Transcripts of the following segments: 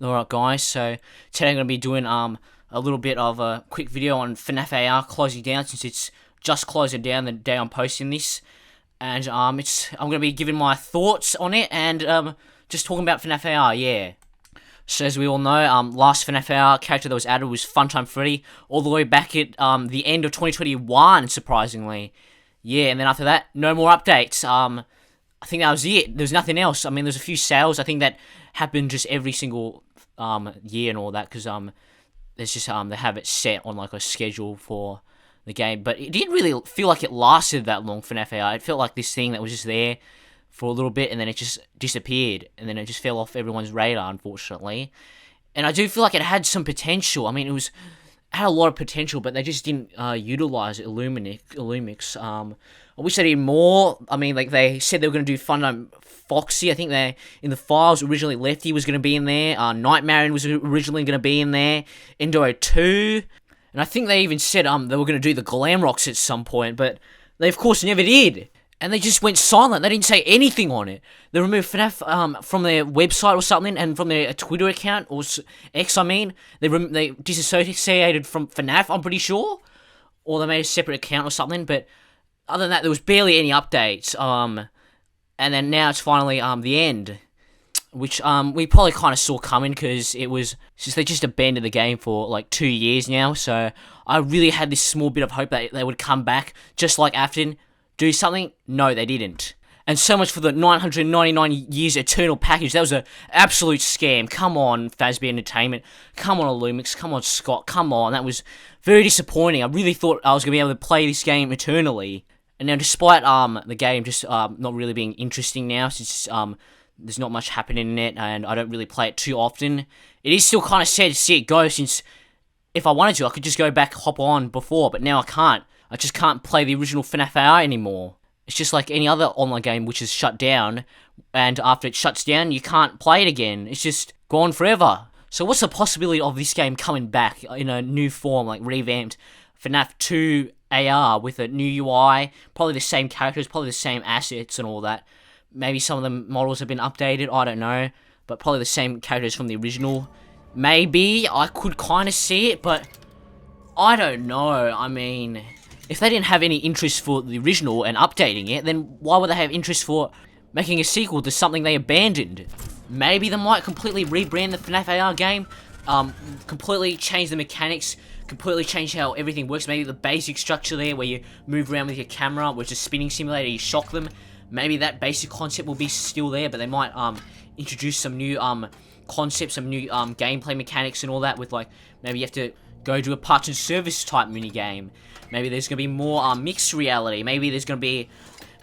Alright guys, so today I'm going to be doing a little bit of a quick video on FNAF AR closing down, since it's just closing down the day I'm posting this. And I'm going to be giving my thoughts on it and just talking about FNAF AR, yeah. So as we all know, last FNAF AR character that was added was Funtime Freddy, all the way back at the end of 2021, surprisingly. Yeah, and then after that, no more updates. I think that was it. There's nothing else. I mean, there's a few sales. I think that happened just every single year and all that, because there's just they have it set on like a schedule for the game. But it didn't really feel like it lasted that long for FNAF AR. It felt like this thing that was just there for a little bit and then it just disappeared, and then it just fell off everyone's radar, unfortunately. And I do feel like it had some potential. I mean, it had a lot of potential, but they just didn't utilize it. Illumix. I wish they did more. I mean, like, they said they were going to do Funtime Foxy. I think they, in the files, originally Lefty was going to be in there. Nightmare was originally going to be in there. Endo 2. And I think they even said they were going to do the Glam Rocks at some point, but they, of course, never did. And they just went silent. They didn't say anything on it. They removed FNAF from their website or something, and from their Twitter account, or X, I mean. They disassociated from FNAF, I'm pretty sure. Or they made a separate account or something, but other than that, there was barely any updates. And then now it's finally the end, which we probably kind of saw coming, because they just abandoned the game for like 2 years now. So I really had this small bit of hope that they would come back, just like Afton, do something. No, they didn't. And so much for the 999 years eternal package. That was an absolute scam. Come on, Fazbear Entertainment. Come on, Illumix. Come on, Scott. Come on. That was very disappointing. I really thought I was going to be able to play this game eternally. And now, despite the game just not really being interesting now, since there's not much happening in it, and I don't really play it too often, it is still kind of sad to see it go, since if I wanted to, I could just go back, hop on before, but now I can't. I just can't play the original FNAF AR anymore. It's just like any other online game which is shut down, and after it shuts down, you can't play it again. It's just gone forever. So what's the possibility of this game coming back in a new form, like revamped FNAF 2 AR with a new UI, probably the same characters, probably the same assets and all that. Maybe some of the models have been updated, I don't know, but probably the same characters from the original. Maybe, I could kind of see it, but I don't know. I mean, if they didn't have any interest for the original and updating it, then why would they have interest for making a sequel to something they abandoned? Maybe they might completely rebrand the FNAF AR game, completely change the mechanics, completely change how everything works. Maybe the basic structure there, where you move around with your camera, which is a spinning simulator, you shock them. Maybe that basic concept will be still there, but they might introduce some new concepts, some new gameplay mechanics and all that, with like, maybe you have to go to a parts and service type minigame. Maybe there's going to be more mixed reality. Maybe there's going to be,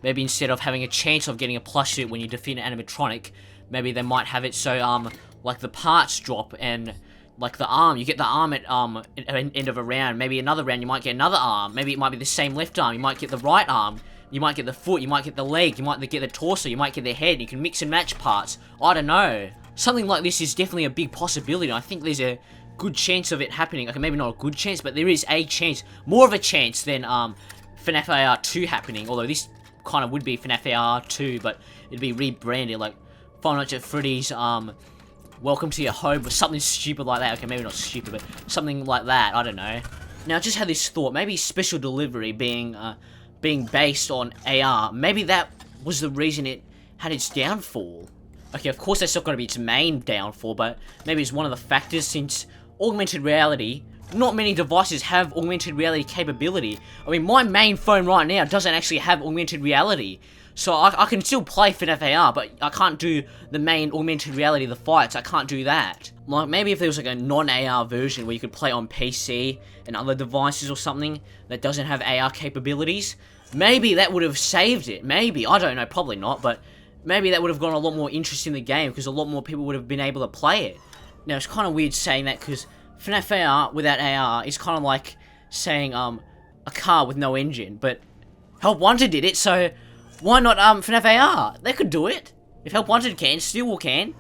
maybe instead of having a chance of getting a plush suit when you defeat an animatronic, maybe they might have it so like the parts drop, and like the arm, you get the arm at end of a round. Maybe another round you might get another arm. Maybe it might be the same left arm. You might get the right arm. You might get the foot. You might get the leg. You might get the torso. You might get the head. You can mix and match parts. I don't know. Something like this is definitely a big possibility. I think there's a good chance of it happening. Okay, maybe not a good chance, but there is a chance. More of a chance than FNAF AR 2 happening. Although this kind of would be FNAF AR 2, but it'd be rebranded like Five Nights at Freddy's Welcome to Your Home, or something stupid like that. Okay, maybe not stupid, but something like that. I don't know. Now, I just had this thought. Maybe Special Delivery being based on AR, maybe that was the reason it had its downfall. Okay, of course that's not going to be its main downfall, but maybe it's one of the factors, since augmented reality, not many devices have augmented reality capability. I mean, my main phone right now doesn't actually have augmented reality. So I can still play FNAF AR, but I can't do the main augmented reality, the fights. I can't do that. Like, maybe if there was like a non-AR version where you could play on PC and other devices or something that doesn't have AR capabilities, maybe that would have saved it. Maybe. I don't know. Probably not, but maybe that would have gotten a lot more interest in the game, because a lot more people would have been able to play it. Now, it's kind of weird saying that, because FNAF AR without AR is kind of like saying a car with no engine, but Help Wanted did it, so why not FNAF AR? They could do it. If Help Wanted can, Steel can.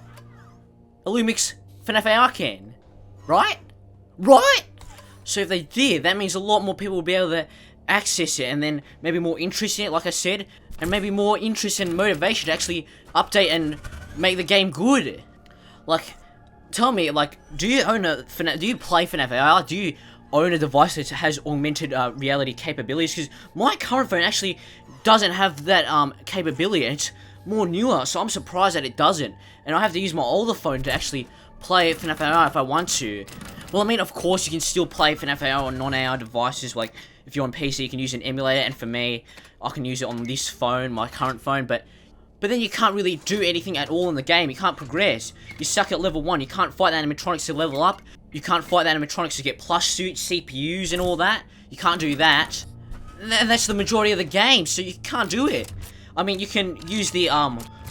Illumix FNAF AR can. Right? Right? So if they did, that means a lot more people will be able to access it, and then maybe more interest in it, like I said, and maybe more interest and motivation to actually update and make the game good. Like, tell me, like, do you own a do you play FNAF AR? Do you own a device that has augmented reality capabilities? Because my current phone actually doesn't have that capability, and it's more newer, so I'm surprised that it doesn't. And I have to use my older phone to actually play FNAF AR if I want to. Well, I mean, of course, you can still play FNAF AR on non-AR devices. Like, if you're on PC, you can use an emulator, and for me, I can use it on this phone, my current phone, but then you can't really do anything at all in the game. You can't progress. You're stuck at level 1. You can't fight the animatronics to level up. You can't fight the animatronics to get plush suits, CPUs, and all that. You can't do that. And that's the majority of the game, so you can't do it. I mean, you can use the, the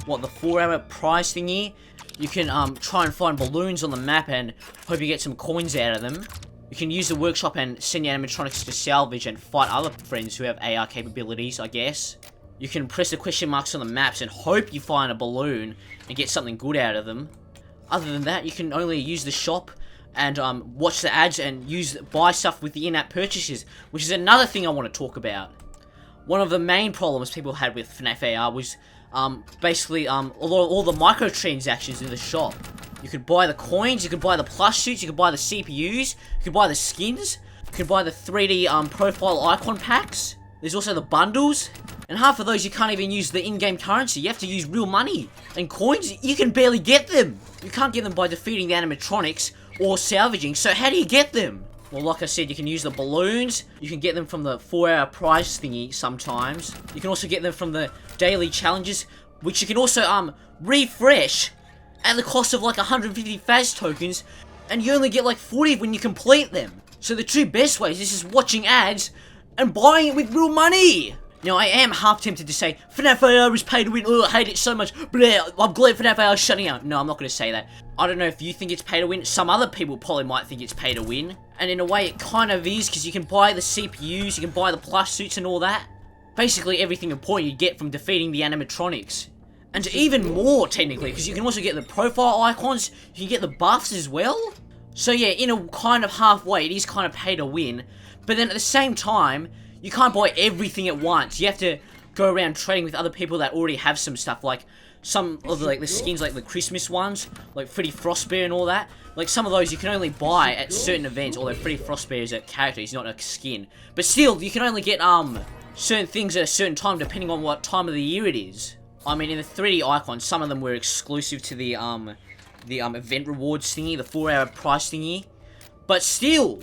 4-hour prize thingy. You can, try and find balloons on the map and hope you get some coins out of them. You can use the workshop and send your animatronics to salvage and fight other friends who have AR capabilities, I guess. You can press the question marks on the maps and hope you find a balloon and get something good out of them. Other than that, you can only use the shop and watch the ads and buy stuff with the in-app purchases, which is another thing I want to talk about. One of the main problems people had with FNAF AR was basically all the microtransactions in the shop. You could buy the coins, you could buy the plush suits, you could buy the CPUs, you could buy the skins, you could buy the 3D profile icon packs. There's also the bundles. And half of those you can't even use the in-game currency. You have to use real money. And coins, you can barely get them. You can't get them by defeating the animatronics or salvaging. So how do you get them? Well, like I said, you can use the balloons. You can get them from the 4-hour prize thingy sometimes. You can also get them from the daily challenges, which you can also refresh at the cost of like 150 Faz tokens. And you only get like 40 when you complete them. So the two best ways is just watching ads and buying it with real money. Now, I am half tempted to say, FNAF AR is pay to win, I hate it so much, bleh, I'm glad FNAF AR is shutting out. No, I'm not going to say that. I don't know if you think it's pay to win. Some other people probably might think it's pay to win. And in a way, it kind of is, because you can buy the CPUs, you can buy the plush suits and all that. Basically, everything important you get from defeating the animatronics. And even more, technically, because you can also get the profile icons, you can get the buffs as well. So yeah, in a kind of halfway, it is kind of pay to win. But then at the same time, you can't buy everything at once. You have to go around trading with other people that already have some stuff, like some of the skins, like the Christmas ones, like Freddy Frostbear and all that. Like some of those you can only buy at certain events, although Freddy Frostbear is a character, he's not a skin. But still, you can only get certain things at a certain time depending on what time of the year it is. I mean, in the 3D icons, some of them were exclusive to the event rewards thingy, the 4-hour price thingy. But still,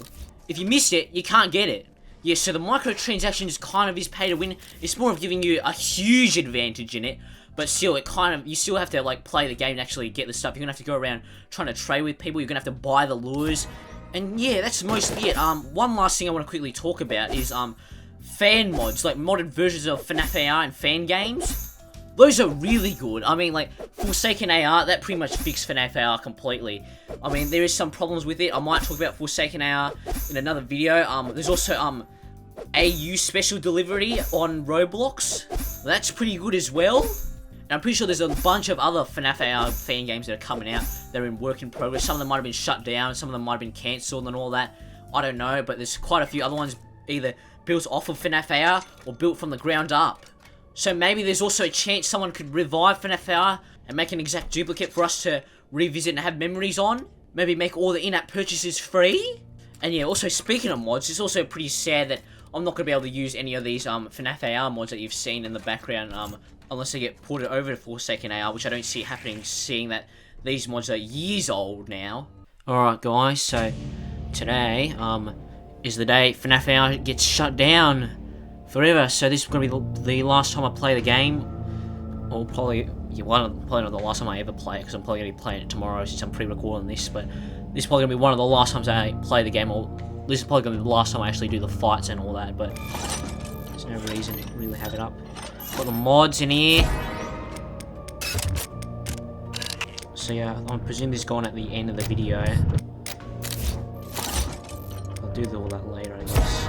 if you missed it, you can't get it. Yeah, so the microtransactions kind of is pay to win. It's more of giving you a huge advantage in it, but still, you still have to like play the game and actually get the stuff. You're gonna have to go around trying to trade with people. You're gonna have to buy the lures, and yeah, that's mostly it. One last thing I want to quickly talk about is fan mods, like modded versions of FNAF AR and fan games. Those are really good. I mean, like, Forsaken AR, that pretty much fixed FNAF AR completely. I mean, there is some problems with it. I might talk about Forsaken AR in another video. There's also, AU special delivery on Roblox. That's pretty good as well. And I'm pretty sure there's a bunch of other FNAF AR fan games that are coming out. They're in work in progress. Some of them might have been shut down. Some of them might have been cancelled and all that. I don't know, but there's quite a few other ones either built off of FNAF AR or built from the ground up. So maybe there's also a chance someone could revive FNAF AR and make an exact duplicate for us to revisit and have memories on. Maybe make all the in-app purchases free. And yeah, also speaking of mods, it's also pretty sad that I'm not going to be able to use any of these FNAF AR mods that you've seen in the background unless they get ported over to Forsaken AR, which I don't see happening, seeing that these mods are years old now. Alright guys, so today is the day FNAF AR gets shut down forever, so this is going to be the last time I play the game, or probably not the last time I ever play it, because I'm probably going to be playing it tomorrow since I'm pre-recording this, but this is probably going to be one of the last times I play the game, or this is probably going to be the last time I actually do the fights and all that, but there's no reason to really have it up. Got the mods in here. So yeah, I presume this is gone at the end of the video. I'll do all that later, I guess.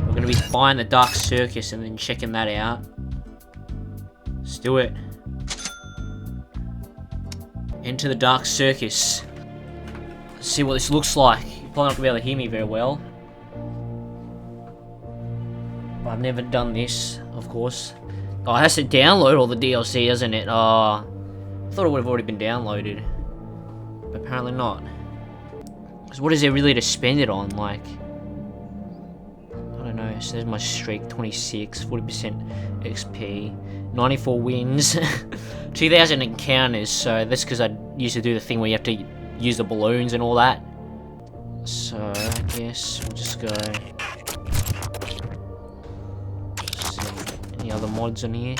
We're going to be buying the Dark Circus and then checking that out. Let's do it. Enter the Dark Circus. Let's see what this looks like. You're probably not going to be able to hear me very well. But I've never done this, of course. Oh, it has to download all the DLC, doesn't it? Oh, I thought it would have already been downloaded. apparently not. Because what is there really to spend it on? Like, I don't know. So there's my streak, 26, 40% XP, 94 wins, 2,000 encounters. So that's because I used to do the thing where you have to use the balloons and all that. So I guess we'll just go. See any other mods on here?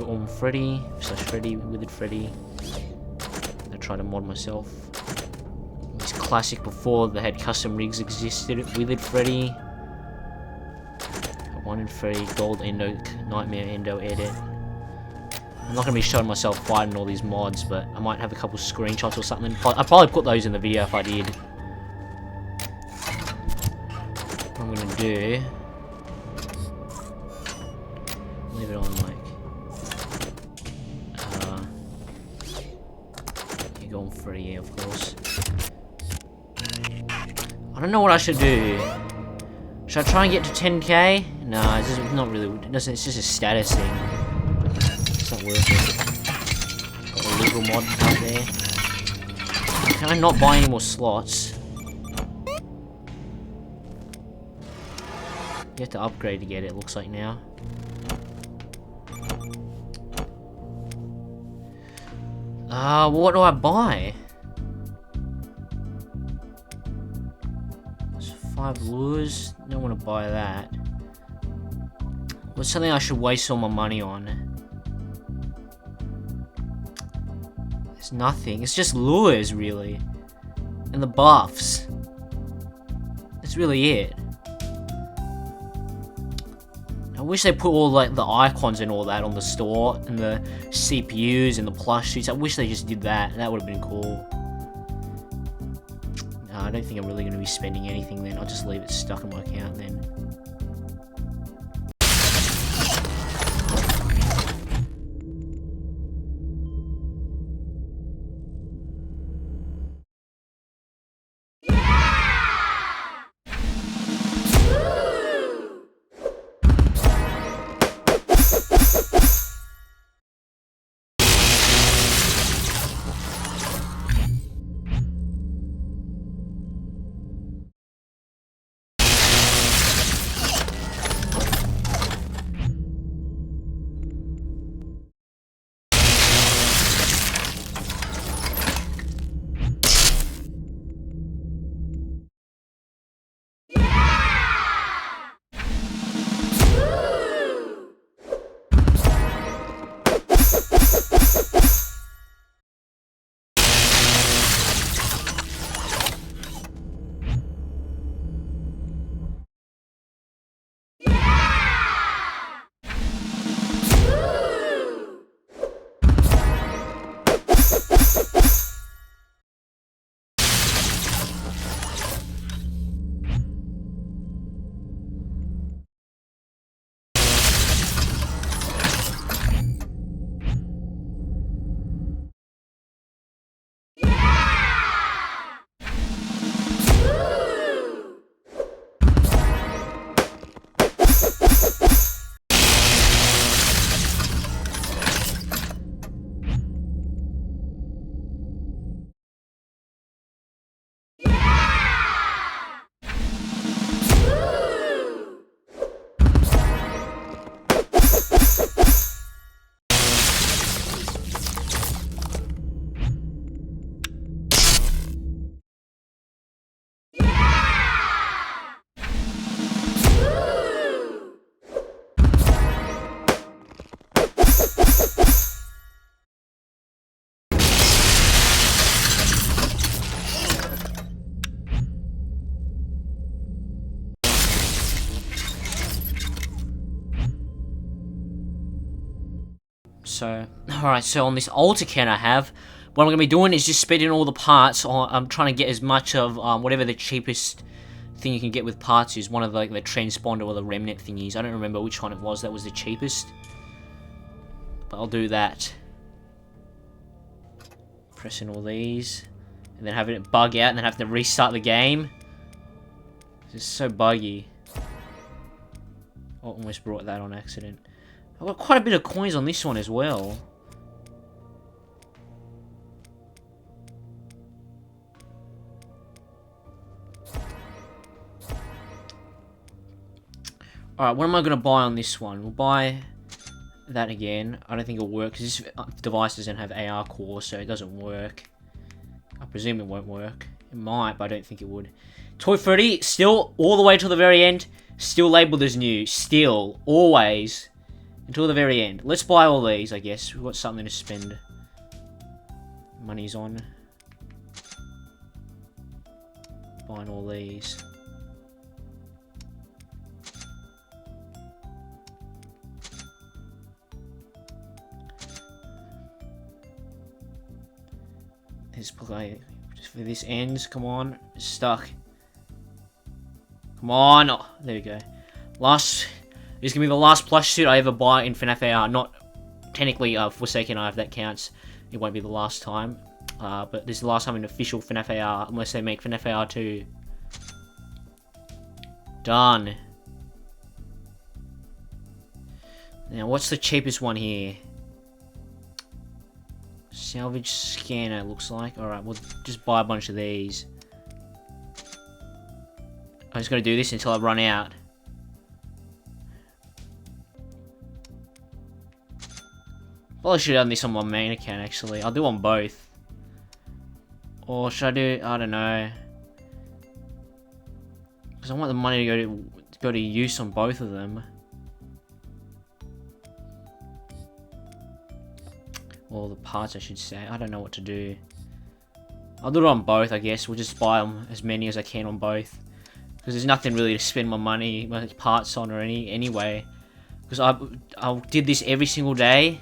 On Freddy, /Freddy, Withered Freddy. I try to mod myself. It's classic before they had custom rigs existed. Withered Freddy, Wanted Freddy, Gold Endo, Nightmare Endo edit. I'm not gonna be showing myself fighting all these mods, but I might have a couple screenshots or something. I'd probably put those in the video if I did. What I'm gonna do, leave it on like. Going for yeah, of course. I don't know what I should do. Should I try and get to 10k? No, it's just not really. It's just a status thing. It's not worth it. Got a legal mod out there. Can I not buy any more slots? You have to upgrade to get it. Looks like now. What do I buy? There's 5 lures. Don't want to buy that. What's something I should waste all my money on? There's nothing. It's just lures, really. And the buffs. That's really it. I wish they put all like the icons and all that on the store, and the CPUs and the plush suits. I wish they just did that. That would have been cool. No, I don't think I'm really going to be spending anything then. I'll just leave it stuck in my account then. So, alright, so on this old account I have, what I'm going to be doing is just spending all the parts on, I'm trying to get as much of whatever the cheapest thing you can get with parts is, one of like the transponder or the remnant thingies. I don't remember which one it was that was the cheapest, but I'll do that. Pressing all these, and then having it bug out, and then have to restart the game. It's so buggy. I almost brought that on accident. I've got quite a bit of coins on this one as well. Alright, what am I going to buy on this one? We'll buy that again. I don't think it'll work because this device doesn't have AR core, so it doesn't work. I presume it won't work. It might, but I don't think it would. Toy Freddy, still, all the way till the very end, still labelled as new. Still, always, until the very end. Let's buy all these, I guess. We've got something to spend money's on. Buying all these. This play, just for this ends. Come on, it's stuck. Come on, oh, there we go. Last, this is gonna be the last plush suit I ever buy in FNAF AR. Not technically Forsaken Eye, if that counts. It won't be the last time, but this is the last time in official FNAF AR, unless they make FNAF AR 2. Done. Now, what's the cheapest one here? Salvage scanner, looks like. Alright, we'll just buy a bunch of these. I'm just gonna do this until I run out. Well, I should have done this on my main account, actually. I'll do on both. Or should I do... I don't know. Because I want the money to go to use on both of them. Or the parts, I should say. I don't know what to do. I'll do it on both, I guess. We'll just buy them as many as I can on both. Because there's nothing really to spend my parts on or anyway. Because I did this every single day.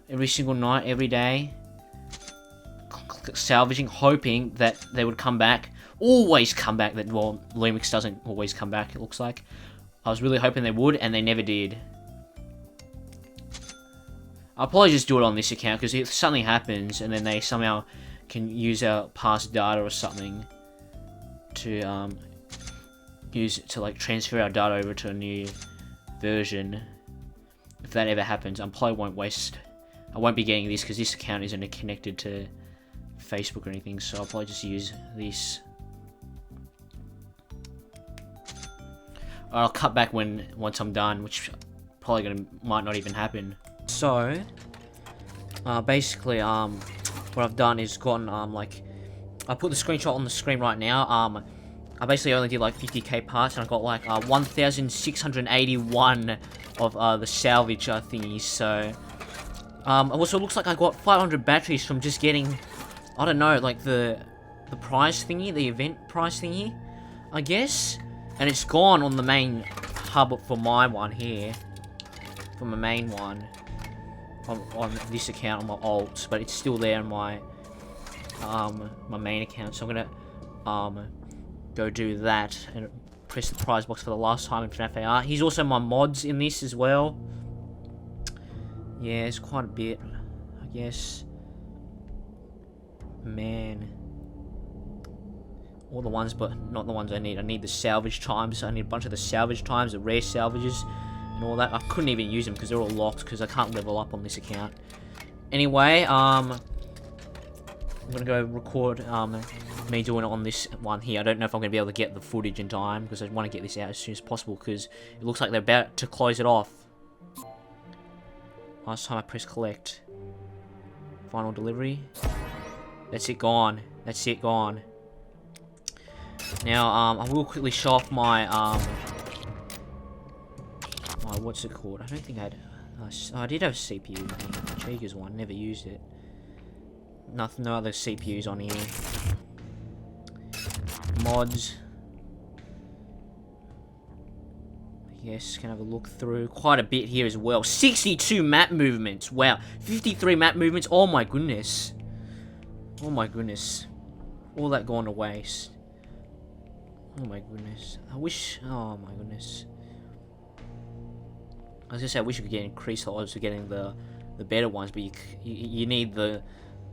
Every single night, every day. Salvaging, hoping that they would come back. Always come back. Well, Lumix doesn't always come back, it looks like. I was really hoping they would, and they never did. I'll probably just do it on this account, because if something happens, and then they somehow can use our past data or something to use it to like transfer our data over to a new version. If that ever happens, I probably won't waste. I won't be getting this because this account isn't connected to Facebook or anything, so I'll probably just use this. I'll cut back once I'm done, which probably might not even happen. So, basically, what I've done is gotten, like, I put the screenshot on the screen right now. I basically only did like 50k parts, and I got like 1,681 of the salvage thingies. So, also it looks like I got 500 batteries from just getting, I don't know, like the prize thingy, the event prize thingy, I guess. And it's gone on the main hub for my one here, for my main one. On this account on my alt, but it's still there on my my main account, so I'm gonna go do that and press the prize box for the last time in FNAF AR. He's also my mods in this as well. Yeah, it's quite a bit, I guess. Man, all the ones, but not the ones I need. I need the salvage times. I need a bunch of the salvage times, the rare salvages and all that. I couldn't even use them because they're all locked because I can't level up on this account. Anyway, I'm gonna go record me doing it on this one here. I don't know if I'm gonna be able to get the footage in time because I want to get this out as soon as possible because it looks like they're about to close it off. Last time I pressed collect. Final delivery. That's it gone. That's it gone. Now, I will quickly show off my what's it called? I don't think I had. I did have a CPU in here. Chiga's one. Never used it. Nothing. No other CPUs on here. Mods. Yes, can have a look through. Quite a bit here as well. 62 map movements. Wow. 53 map movements. Oh my goodness. Oh my goodness. All that gone to waste. Oh my goodness. I wish. Oh my goodness. I was gonna say I wish you could get increased odds of getting the better ones, but you need the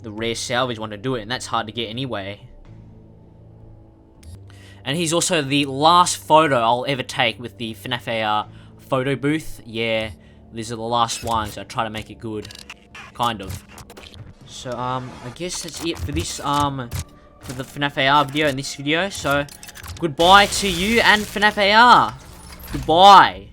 rare salvage one to do it, and that's hard to get anyway. And he's also the last photo I'll ever take with the FNAF AR photo booth. Yeah, these are the last ones. I try to make it good, kind of. So I guess that's it for this for the FNAF AR video and this video. So goodbye to you and FNAF AR. Goodbye.